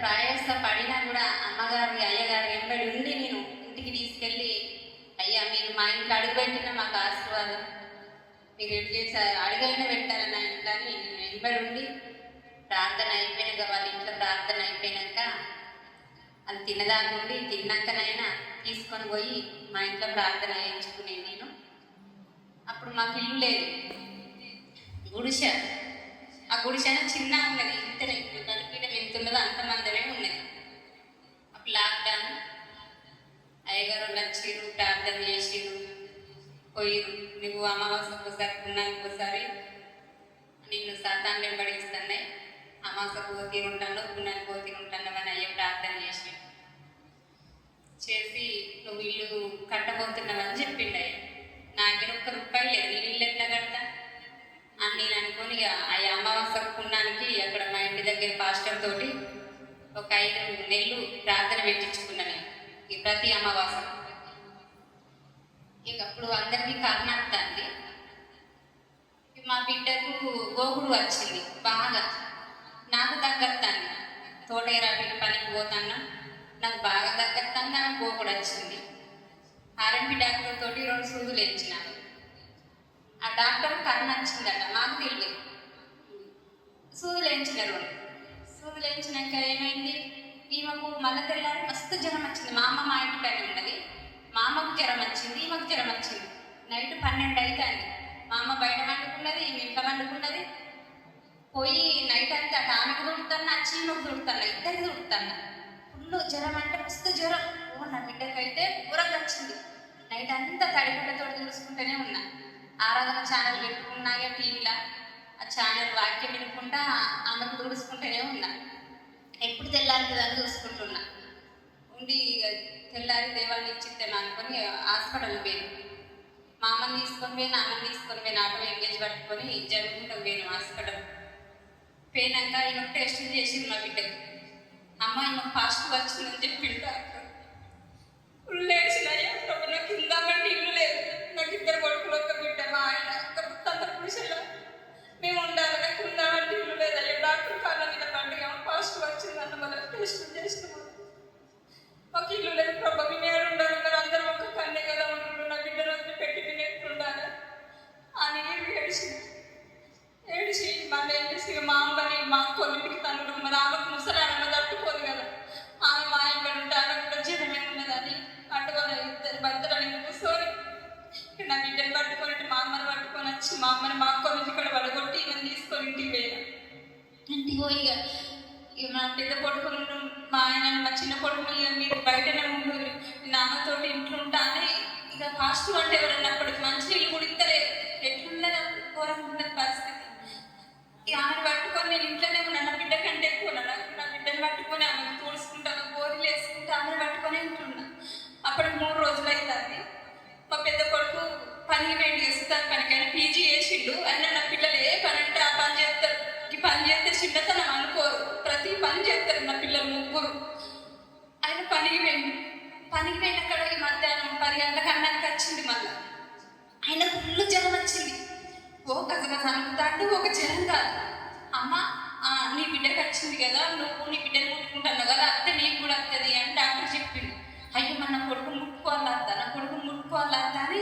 ప్రయాస పడినా కూడా అమ్మగారి అయ్యగారి వెంబడి ఉండి నేను ఇంటికి తీసుకెళ్ళి, అయ్యా మీరు మా ఇంట్లో అడుగుపెట్టిన మాకు ఆశీర్వాదం, మీరు ఎటు చేసి అడుగైనా పెట్టాలని నా ఇంట్లో అని నేను వెంబడి ఉండి ప్రార్థన అయిపోయినాక, వాళ్ళ ఇంట్లో ప్రార్థన అయిపోయినాక అది తినదాకుండి తిన్నాకనైనా తీసుకొని పోయి మా ఇంట్లో ప్రార్థన చేయించుకునేది నేను. అప్పుడు మాకు ఇల్లు లేదు, గుడిసె. ఆ గుడిసెన చిన్న ఉన్నది, ఇంతనే కలిపీటం ఎంత ఉన్నదో అంత మందమే ఉన్నది. అప్పుడు లాక్డౌన్ అయ్యగారు వచ్చిరు, ప్రార్థన చేసిరు, పోయిరు. నువ్వు అమావాస్యకు ఒకసారి పున్నానికి ఒకసారి నిన్ను సాతాను వెంబడిస్తున్నాయి, అమావాస్యకు పోతీ ఉంటాను, పున్నానికి పోతీ ఉంటాను అని అయ్యే ప్రార్థన చేసి నువ్వు ఇల్లు కట్టబోతున్నావని చెప్పిండు అయ్య. నా దగ్గర ₹1 లేదు, నేను ఇల్లు ఎట్లా కడతా అని నేను అనుకోని ఇక ఆ అమావాస్య పుణ్యానికి అక్కడ మా ఇంటి దగ్గర పాస్టర్ తోటి ఒక 5 నెలలు ప్రార్థన పెట్టించుకున్నాను ఈ ప్రతి అమావాస్య. ఇక అప్పుడు అందరికీ కర్ణాటండి. మా బిడ్డకు గోగుడు వచ్చింది బాగా, నాకు తగ్గత్తాను, తోటేరాటికి పనికి పోతాను, నాకు బాగా తగ్గత్తాను, నాకు గోగుడు వచ్చింది. ఆర్ఎంపీ డాక్టర్ తోటి 2 సూదులు వేయించినాను. ఆ డాక్టర్ కరుణ వచ్చిందట, మాకు తెలియదు. సూదులు వేయించినారు. సూదులు వేయించినాక ఏమైంది, ఈమెకు మళ్ళీ తెల్లారి మస్తు జ్వరం వచ్చింది. మా అమ్మ మా ఇంటిపైన ఉన్నది, మా అమ్మకు జ్వరం వచ్చింది, ఈమెకు జ్వరం వచ్చింది. నైట్ 12 అవుతుంది. మా అమ్మ బయట వండుకున్నది, ఈమె ఇంట్లో వండుకున్నది. పోయి నైట్ అంతా అటు ఆమెకు దుడుతున్నా, చీమకు దుడుతున్నా, ఇద్దరికి దుడుతున్నా. ఫుల్ జ్వరం అంటే మస్తు జ్వరం. నా బిడ్డకైతే ఊరంగా వచ్చింది. నైట్ అంతా తడిగుడ్డతో తుడుచుకుంటూనే ఉన్నా. ఆరాధన ఛానల్ పెట్టుకున్నాయా టీవీలో, ఆ ఛానల్ వాక్యం వినుకుంటా ఆమెకు తుడుచుకుంటూనే ఉన్నా. ఎప్పుడు తెల్లారుతుందని చూసుకుంటున్నా ఉండి. తెల్లారి దేవాన్ని ఇచ్చిద్దాం అనుకొని హాస్పిటల్ పోయాను. మా అమ్మని తీసుకొని పోయిన, ఆమెను తీసుకొని పోయిన, ఆటో ఎంగేజ్ పట్టుకొని జరుగుకుంటూ పోయాను హాస్పిటల్. పోయినాక ఈమె టెస్ట్ చేసింది మా బిడ్డకి. అమ్మ ఈమె ఫాస్ట్ వచ్చిందని చెప్పిండు డాక్టర్. ఫుల్ ఏడ్చినాయా ప్రభు, నాకు ఇందామంటే ఇల్లు లేదు, నాకు 2 కొడుకులు, 1 బిడ్డ, మా ఆయన అంత పురుషులు మేము ఉండాలి, నాకు ఉందామంటే ఇల్లు లేదయ్యా. డాక్టర్ కాళ్ళ మీద పండుగ ఫాస్ట్ వచ్చిందన్న మనం టెస్ట్ చేసినాము, మాకు ఇల్లు లేదు ప్రభు, మేము ఏడు ఉండాలి, మరి అందరం ఒక కన్నే కదా ఉంటుండ్రు, నా బిడ్డ రోజు పెట్టి మేము ఎట్లుండాలి అని ఏడిచి మళ్ళీ ఏం చేసి మా అమ్మని మా కొన్నింటికి తనుడు, మరి ఆమెకు ముసలి ఆమె తట్టుకోదు కదా, ఆమె మా ఇంట్లో ఉంటే ఆమె కూడా జనమే ఉన్నదని అట్టుకొని 2 భర్తలని కూర్చొని నా బిడ్డను పట్టుకొని మా అమ్మని పట్టుకొని వచ్చి మా అమ్మని మా కొన్నింటి ఇక్కడ పడగొట్టి ఈమెను తీసుకొని ఇంటికి పోయినా. ఇంటికి పోయి ఇక మా పెద్ద కొడుకును, మా ఆయన, మా చిన్న కొడుకుని మీరు బయటనే ఉండు, నాన్నతోటి ఇంట్లో ఉంటా అని ఇక ఫాస్ట్ అంటే ఎవరన్నా అప్పటికి మంచి నీళ్ళు కుడిస్తలేదు. ఎట్లున్నది ఘోరంగా ఉన్నది పరిస్థితి. ఇక ఆమెను పట్టుకొని నేను ఇంట్లోనే ఉన్నా, నా బిడ్డ కంటే ఎక్కువ నా బిడ్డను పట్టుకొని ఆమెను తోడుచుకుంటాను, గోరీలు వేసుకుంటా ఆమెను పట్టుకొని ఉంటున్నా. అప్పటికి 3 రోజులు అవుతుంది. మా పెద్ద కొడుకు పనికి వేడి చేస్తారు, పనికైనా పీజీ చేసిండు. అయినా నా పిల్లలు ఏ పని అంటే ఆ పని చేస్తారు. ఈ పని చేస్తే చిన్నతనం అనుకోరు, ప్రతి పని చేస్తారు నా పిల్లలు 3. ఆయన పనికి పోయిన అక్కడికి మధ్యాహ్నం 10 గంటలకు అన్నానికి వచ్చింది. మళ్ళీ ఆయన ఫుల్ జ్వరం వచ్చింది. ఓ గజగజ అనుకుతాడు, ఒక జ్వరం కాదు. అమ్మ నీ బిడ్డకు వచ్చింది కదా, నువ్వు నీ బిడ్డను ముట్టుకుంటున్నావు కదా, అత్తే నీకు కూడా వస్తుంది అని డాక్టర్ చెప్పిండు. అయ్యో మన నా కొడుకుని ముట్టుకోవాలంతా, నా కొడుకుని ముట్టుకోవాలంతా అని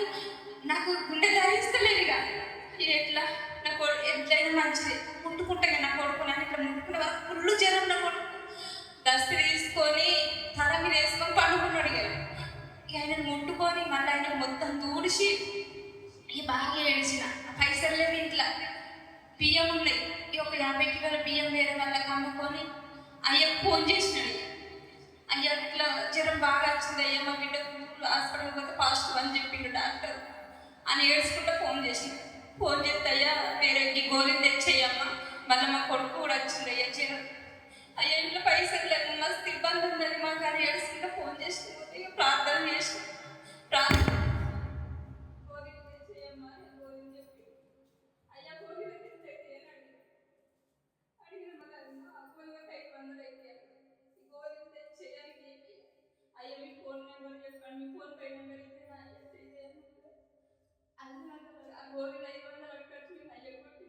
నాకు గుండె ధరిస్తలేదు. ఇక ఎట్లా నా కొడుకు ఎట్లయినా మంచిది ముట్టుకుంటే నా కొడుకుని అని ఇట్లా ముట్టుకునే వరకు ఫుల్ జ్వరం. నా కొడుకు దస్తి తీసుకొని తల మీద వేసుకొని పండుకున్నాడు. ఇక ఆయనను ముట్టుకొని మళ్ళీ ఆయన మొత్తం తూడిచి ఇక బాగా ఏడిచిన. పైసలు లేవు ఇంట్లో, బియ్యం ఉన్నాయి. ఇక ఒక 50 కిలోల బియ్యం వేరే వాళ్ళకి అమ్ముకొని అయ్యకు ఫోన్ చేసినాడు. అయ్యా ఇట్లా జ్వరం బాగా వచ్చింది అయ్యా, మా బిడ్డ హాస్పిటల్కి పోతే పాజిటివ్ అని చెప్పిండు డాక్టర్ అని ఏడ్చుకుంటే ఫోన్ చేస్తే అయ్యా వేరే గోళీలు తెచ్చేయమ్మా, మళ్ళీ మా కొడుకు కూడా వచ్చింది అయ్యా జ్వరం, అయ్యా ఇంట్లో పైసలు లేవు, మస్తు ఇబ్బంది ఉందని మాకు అని ఏడ్చుకుంటే ఫోన్ చేసి ఇక ప్రార్థన చేసి గోళీలు తెచ్చేయమ్మా అని గోళీలు చెప్పి అయ్యా గోళీలు తెచ్చేయని అడిగిన గోళీలు 500 అయితే ఈ గోళీలు తెచ్చేయడానికి అయ్యా మీ ఫోన్ నెంబర్ చెప్పండి, మీ ఫోన్ పే నెంబర్ ఇస్తే అయ్యా చేయాలి. అది నాకు ఆ గోళీలు 500 అక్కడికి నేను అయ్యా కొట్టి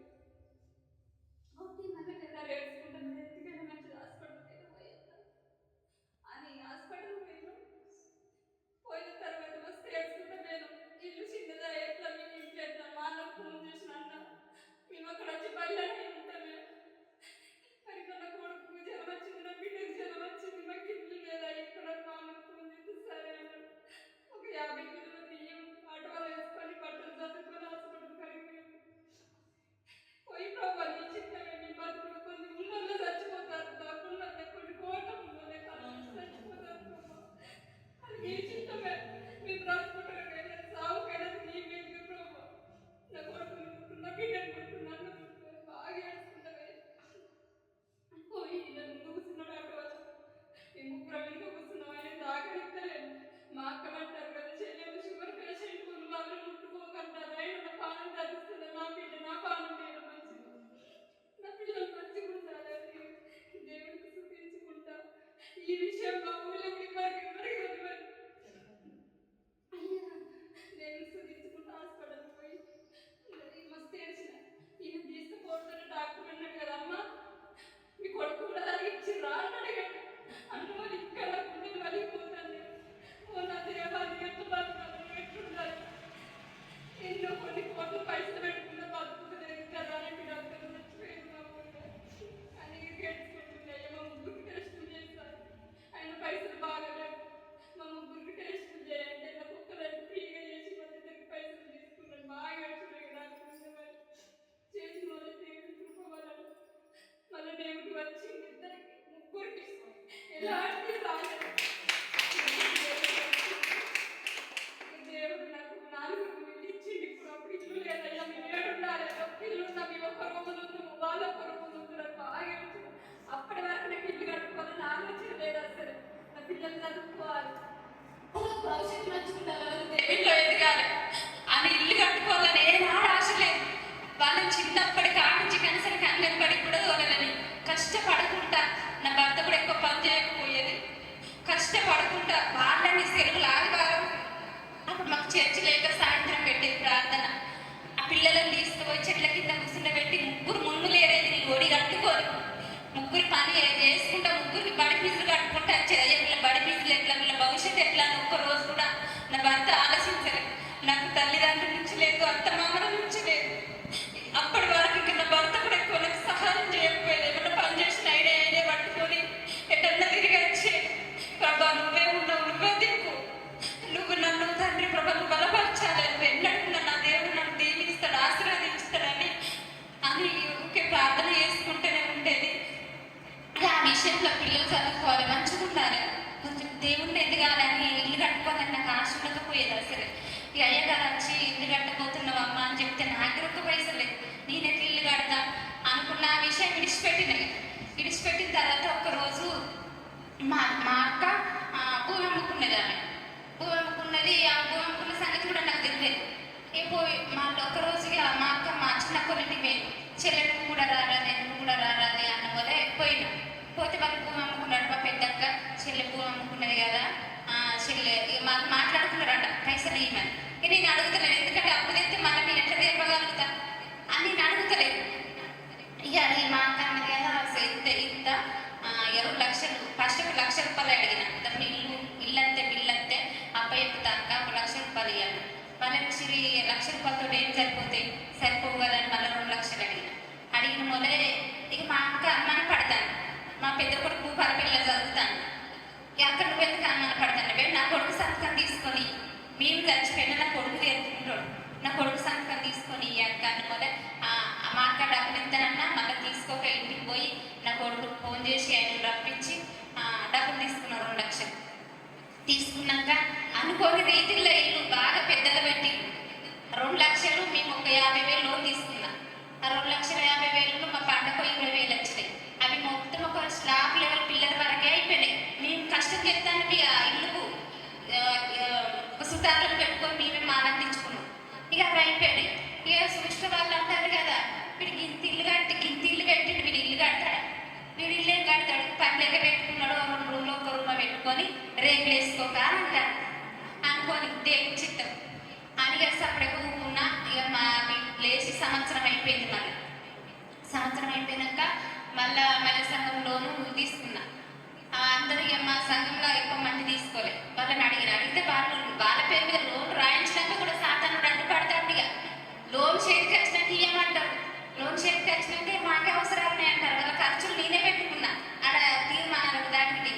మళ్ళీ ఏడ్చుకుంటాను, ఎందుకైనా మంచిది హాస్పిటల్కి అయితే పోయాను. ఈ విషయం మా ఊళ్ళో ఎవరికి తెలియదు. నేను సుధించుకుంటూ హాస్పిటల్కి పోయి మస్తు ఏడ్చిన. ఈయన తీసుకుపోతున్న డాక్టర్ అన్నాడు కదా, అమ్మ మీ కొడుకు కూడా ఇచ్చిండ్రా అని అడిగాడు. అన్న వాళ్ళు ఇక్కడ గుండెలు వలిగిపోతాను. ఓ నా దేవాన్ని ఎంత బతకాలి, ఎట్లుండాలి, ఎన్నో కొన్ని కోట్ల పైసలు పెట్టుకున్న బతుకుతుంది కదా అని డాక్టర్ చచ్చిపోయింది మా ఊళ్ళో అని గెలుచుకుంటున్నాయి. మా ముగ్గురికి టెస్టులు చేశారు, ఆయన పైసలు బాగాలేవు. మా ముగ్గురికి టెస్టులు చేయండి నా కుక్కలను ఫ్రీగా చేసి మా దగ్గరికి పైసలు తీసుకున్నాను. బాగా గడిచినాయి డాక్టర్ మరి చేసి మళ్ళీ దేవుడు చూసుకోవాలని మళ్ళీ దేవుడు వచ్చింది. ఇద్దరికి ముగ్గురికి ఎలాంటి రాలేదు. దేవుడు నాకు 4 ఇల్లు ఇచ్చింది. ఇప్పుడు అప్పుడు ఇల్లు లేదయ్యా, మీరు ఏడుండాలి, ఒక ఇల్లు ఉన్నా మీ ఒక్క రూములు వాళ్ళ ఒక్క రూములు ఉంటున్నారు. బాగా అప్పటి వరకు నాకు ఇల్లు కట్టుకోవాలని ఆలోచన లేదు. అసలు నా పిల్లలు చదువుకోవాలి, భవిష్యత్తు మంచుకుంటారు, దేవుడిలో ఎదగాలి అని ఇల్లు కట్టుకోవాలని ఏనాడు ఆశ లేదు. వాళ్ళని చిన్నప్పటి కాడించి కనసరికి అంగన్వాడికి కూడా తోలని కష్టపడుకుంటా. నా భర్త కూడా ఎక్కువ పని చేయకపోయేది. కష్టపడుకుంటా వాళ్ళని సెలవులు ఆదివారం అప్పుడు మాకు చర్చి లేక సాయంత్రం పెట్టేది ప్రార్థన. ఆ పిల్లలను తీసుకుపోయి చెట్ల కింద కూర్చుండబెట్టి ముగ్గురు ముందు లేరేది నేను ఒడి కట్టుకొని ముగ్గురు పని చేసుకుంటా, ముగ్గురికి బడి ఫీజులు కట్టుకుంటా. వీళ్ళ బడి ఫీజులు ఎట్లా, వీళ్ళ భవిష్యత్తు ఎట్లా అని ఒక్కరోజు కూడా నా భర్త ఆలోచించలేదు. నాకు తల్లిదండ్రుల నుంచి లేదు, అత్త మామల నుంచి లేదు. అప్పటి వరకు ఇంకా నా భర్త కూడా ఎక్కువ నాకు సహాయం చేయకపోయేది. ఏమన్నా పని చేసిన ఐడియా పట్టుకొని ఎటన్నా తిరిగి వచ్చే, ప్రభా నువ్వే ఉన్నావు, నువ్వే దిక్కు, నువ్వు నన్ను తండ్రి ప్రభా నువ్వు బలపరచాలి, నువ్వు ఎన్నడున్నా నా దేవుడు నన్ను దీవిస్తాడు, ఆశీర్వదించుతాడని అని ఊరికే ప్రార్థన చేసుకుంటూనే ఉండేది. ఆ విషయంలో పిల్లలు చదువుకోవాలి, మంచిగా ఉండాలి, కొంచెం దేవుణ్ణి ఎదగాలని ఇల్లు కట్టుకోవాలని నాకు ఆశ ఉండకపోయేది. అసలు ఈ అయ్యగారు వచ్చి ఇల్లు కట్టబోతున్నావు అమ్మ అని చెప్తే నా దగ్గర ఒక్క పైసలు లేదు, నేను ఎట్లా ఇల్లు కడతా అనుకున్న ఆ విషయం విడిచిపెట్టిన తర్వాత ఒక్కరోజు మా అక్క భూమి అమ్ముకున్నది. భూమి అమ్ముకున్నది. ఆ భూమి అమ్ముకున్న సంగతి కూడా నాకు తెలియదు. మా ఒక్కరోజుగా మా అక్క మా చిన్న కొన్నింటికి పోయింది. చెల్లెలు కూడా రారాదే, నువ్వు కూడా రారాదే అన్న వల్ల పోయినా. పోతే వాళ్ళు భూమి అమ్ముకున్నాడు. మా పెద్దక్క చెల్లె భూమి అమ్ముకున్నది కదా, చెల్లె మాకు మాట్లాడుకున్నారట పైసలు ఇవ్వమని. నేను అడుగుతలేదు, ఎందుకంటే అప్పు తెస్తే మళ్ళీ నేను ఎట్లా తీర్పగలుగుతా అని నేను అడుగుతలేదు. ఇక అది మా అక్క అన్నది కదా, ఇంత 2 లక్షలు, ఫస్ట్ 1 లక్ష రూపాయలు అడిగిన. దాన్ని ఇల్లు అంతే బిల్లు అంతే అప్ప చెప్తా అక్క 1 లక్ష రూపాయలు ఇవ్వాలి. వాళ్ళకి 1 లక్ష రూపాయలతో ఏం సరిపోవు కదా అని మళ్ళీ 2 లక్షలు అడిగిన మొదలే ఇక మా అక్క అమ్మని పడతాను. మా పెద్ద కొడుకు పరపిల్ల చదువుతాను. అక్కడ నువ్వు ఎందుకు అమ్మని పడతాను, నా కొడుకు సంతకం తీసుకొని మేము చచ్చిపోయినా నా కొడుకు తీరుకుంటాడు, నా కొడుకు సంతకం తీసుకొని అక్క అని మొదలు మా అక్క డబ్బులు ఇస్తానన్నా మళ్ళీ తీసుకోక ఇంటికి పోయి నా కొడుకు ఫోన్ చేసి ఆయన రప్పించి డబ్బులు తీసుకున్నాను. 2 లక్షలు తీసుకున్నాక అనుకోని రీతిలో ఇల్లు బాగా పెద్దగా పెట్టి 2 లక్షలు మేము ఒక 50,000 లోన్ తీసుకున్నాం. ఆ 2,50,000 మా పంటకు 20,000 వచ్చినాయి. అవి మొత్తం ఒక స్లాబ్ లెవెల్ పిల్లల వరకే అయిపోయినాయి. మేము కష్టం చేస్తానికి ఆ ఇల్లుకు సుతారులు పెట్టుకొని మేమే ఆనందించుకున్నాం. ఇక అవి అయిపోయినాయి. ఇక సృష్ట వాళ్ళు అంటారు కదా, వీడికి ఇంత ఇల్లు కట్టిండు, వీడు ఇల్లు కడతాడు, వీడు ఇల్లు ఏం కడతాడు, పని లెక్క పెట్టుకున్నాడు, 2 రూమ్లో 1 రూమ్ పెట్టుకొని రేకులు వేసుకోక అంటారు. అనుకోని దేవుడి చిత్తం అని అప్పుడే ఊరుకున్నా. ఇక మా లేచి సంవత్సరం అయిపోయింది. మళ్ళీ సంవత్సరం అయిపోయినాక మళ్ళీ సంఘంలోనూ తీసుకున్నా. అందరూ ఇక మా సంఘంలో ఎక్కువ మంది తీసుకోలేదు. వాళ్ళని అడిగితే వాళ్ళ పేరు మీద లోన్ రాయించినాక కూడా సాతానుడు అడ్డుపడతాడు. ఇక లోన్ చేతికి వచ్చినాక ఇవ్వమంటారు. లోన్ చేతికి వచ్చినాక మాకే అవసరాలు అంటారు. వాళ్ళ ఖర్చులు నేనే పెట్టుకున్నా అక్కడ తీర్మానాలకు దానికి.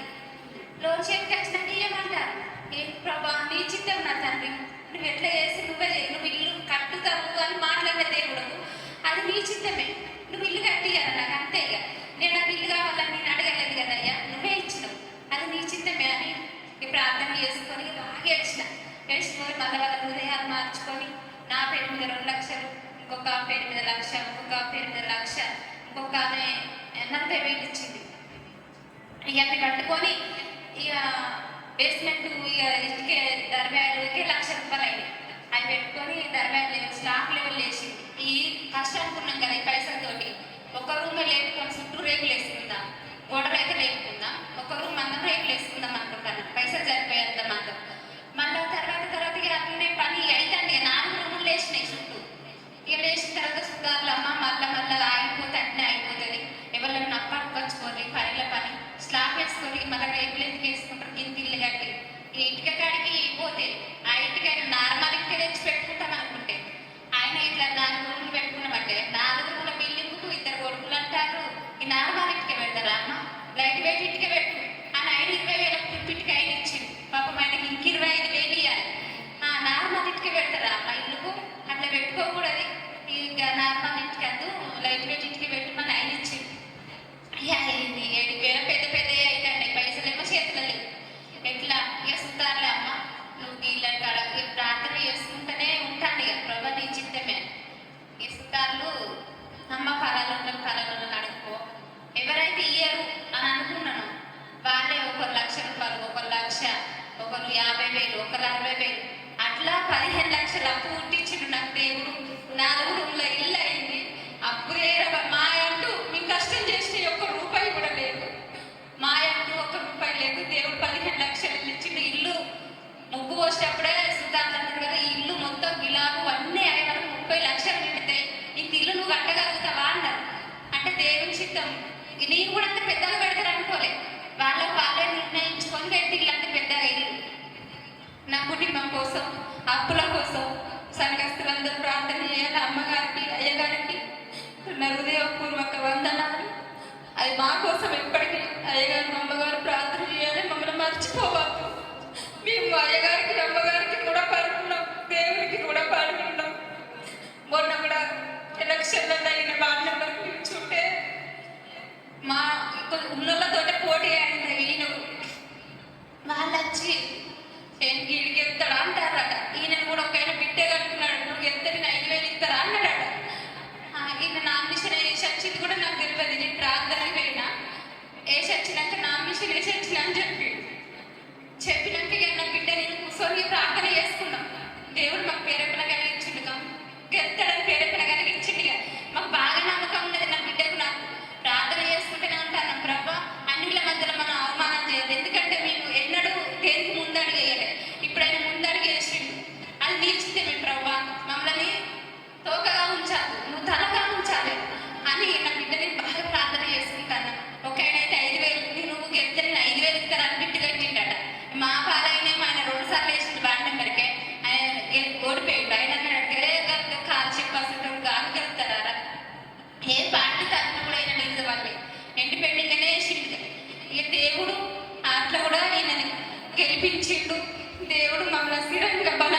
లోన్ చేతికి వచ్చినాక ఇవ్వమంటారు. ఏం ప్రభా నీ చిత్తం నా తండ్రి, నువ్వు ఎట్లా చేసి నువ్వే చేయి, నువ్వు ఇల్లు కట్టుతావు అని మాట్లాడే దేవుడు, అది నీ చిత్తమే, నువ్వు ఇల్లు కట్టియాలి నాకు అంతే. ఇక నాకు ఇల్లు కావాలని నేను అడగలేదు కదా అయ్యా, నువ్వే ఇచ్చినావు, అది నీ చిత్తమే అని ప్రార్థన చేసుకొని బాగా ఏడ్చిపోయి మళ్ళీ వాళ్ళ హృదయాలు మార్చుకొని నా పేరు మీద 2 లక్షలు, ఇంకొక పేరు మీద 1 లక్ష, ఇంకొక పేరు మీద 1 లక్ష, ఇంకొక ఆమె 40,000 ఇచ్చింది. ఇవన్నీ కట్టుకొని ఇక బేస్మెంట్ ఇక ఇంటికే 60,000కి 1 లక్ష రూపాయలు అయినాయి. అవి పెట్టుకొని 60,000 స్టాక్ లెవెల్ వేసింది. ఈ కష్టం అనుకున్నాం కదా ఈ పైసలతోటి. 1 రూమ్ లేపుకొని చుట్టూ రేకులు వేసుకుందాం, గోడలు అయితే లేపుకుందాం, 1 రూమ్ అందరం రేకులు వేసుకుందాం అనుకుంటాను. పైసలు సరిపోయేంత మాత్రం. మళ్ళీ తర్వాత ఇక అట్లనే పని అవుతుంది. ఇక 4 రూములు లేచినాయి చుట్టూ. ఇక లేచిన తర్వాత సుధారులు అమ్మ మళ్ళీ ఆగిపోతే అట్నే అయిపోతుంది, ఎవరైనా అప్పట్టుకొచ్చుకోవాలి పైల పని స్లాబ్ వేసుకొని మళ్ళీ రేపులు ఎందుకు వేసుకుంటారు, కింద ఇల్లు కట్టి ఈ ఇటుక కాడికి పోతే ఆ ఇటుక నార్మల్ ఇటుక తెచ్చి పెట్టుకుంటాం అనుకుంటే ఆయన ఇట్లా 4 రూములు పెట్టుకున్నామంటే 4 రూముల బిల్డింగ్ 2 కొడుకులు అంటారు. ఈ నార్మల్ ఇటుక పెడతారా అమ్మ, లైట్ వెయిట్ ఇటుక పెట్టు అని ఆయన 20,000 ఇటుక ఆయన ఇచ్చింది. పాపం ఆయనకి ఇంక 25,000 ఇవ్వాలి. నార్మల్ ఇటుక పెడతారా అమ్మ ఇల్లుకు, అట్లా పెట్టుకోకూడదు. ఇక నార్మల్ ఇటుక అందు లైట్ వెయిట్ ఇటుక పెట్టుమని ఆయన ఇచ్చింది. అయింది 7,000 పెద్ద అవుతాండి, పైసలేమో చేతులు లేవు. ఎట్లా ఇక సుతారులే అమ్మ నువ్వు ఇళ్ళ కాడ ప్రార్థన చేసుకుంటూనే ఉంటాను. ఇక ప్రభా నీ చిత్తమే. ఈ సుతారులు అమ్మ కళలు అడుక్కో, ఎవరైతే ఇయ్యరు అని అనుకున్నాను వాళ్ళే 1 లక్ష రూపాయలు, 1 లక్ష, ఒకరు 50,000, ఒకరు 60,000 అట్లా 15 లక్షలు అప్పు పుట్టించిండు నాకు దేవుడు. 4 రూమ్ల ఇల్లు అయింది. అప్పు మా అంటూ మేము కష్టం చేస్తే 1 రూపాయి కూడా లేదు. మా అంటూ 1 రూపాయి లేదు. దేవుడు 15 లక్షలు ఇచ్చిండు. ఇల్లు ముగ్గు పోసేటప్పుడే సుతారులు అన్నాడు కదా, ఈ ఇల్లు మొత్తం గిలాబు అన్నీ అయ్యే 30 లక్షలు నిండుతాయి, ఇంత ఇల్లు నువ్వు కట్టగలుగుతావా అన్నారు. అంటే దేవుని చిత్తం. నేను కూడా అంత పెద్దగా పెడతారు అనుకోలే, వాళ్ళే నిర్ణయించుకొని పెట్టి ఇల్లు అంత పెద్దగా ఇల్లు. నా కుటుంబం కోసం, అప్పుల కోసం సంఘస్థులందరూ ప్రార్థన చేయాలి. అమ్మగారికి అయ్యగారికి నా హృదయపూర్వక వందనాలు. అది మా కోసం ఎప్పటికీ అయ్యగారు అమ్మగారు ప్రార్థన చేయాలి. మమ్మల్ని మర్చిపోవద్దు. మేము అయ్యగారికి అమ్మగారికి కూడా పడుకున్నాం, దేవునికి కూడా పడుకున్నాం. మొన్న కూడా ఎలక్షన్లలో అయిన వార్డు నెంబర్కి నిల్చుంటే మా ఉన్నోళ్ళతోటే పోటీ అయింది. ఈయన వాళ్ళు వచ్చి వీడికి వెళ్తాడా అంటారట. ఈయనను కూడా ఒకవేళ బిడ్డ కట్టుకున్నాడు, నువ్వు వెళ్తే 5,000 ఇస్తారా అన్నాడట. ఈయన నామినేషన్ వేసి వచ్చింది కూడా నాకు తెలియదు. నేను ప్రార్థనకి వెళ్ళినా వేసి వచ్చినాక నామినేషన్ వేసి వచ్చినా అని చెప్పినాక ఇక నా బిడ్డ నేను కూర్చొని ప్రార్థన చేసుకున్నాం. దేవుడు మాకు పేరెప్పన కలిగించిండుగా, గెలుతాడని పేరెప్పన కలిగించిండుగా. మాకు బాగా నమ్మకం ఉన్నది నా బిడ్డకు. నాకు ప్రార్థన చేసుకుంటూనే ఉంటాను. ప్రభా అన్నిళ్ళ మధ్యలో మనం అవమానం చేయదు, ఎందుకంటే మేము ఎన్నడూ దేనికి ముందడుగు వేయలేదు. ఇప్పుడైనా ముందడుగు వేసిండు, అది నీచితమే. ప్రభా మమ్మల్ని తోకగా ఉంచాలి, నువ్వు తలగా ఉంచాలి అని నా బిడ్డని బాగా ప్రార్థన చేసుకుంటాను. ఒకైనైతే 5,000 నువ్వు గెలితే 5,000 ఇస్తారని బిడ్డ కట్టిండట. మా పాలైనేమో ఆయన 2 సార్లు వేసింది వార్డు నెంబర్కే, ఆయన ఓడిపోయిండు. ఆయన కాలు చెప్పాల్సిన గాలి కలుగుతారా ఏ పార్టీ తరఫున కూడా ఆయన నిలవాలి, ఇండిపెండెంట్గానే వేసిండు. ఇక దేవుడు అట్లా కూడా ఈయనని గెలిపించిండు. దేవుడు మమ్మల్ని స్థిరంగా బల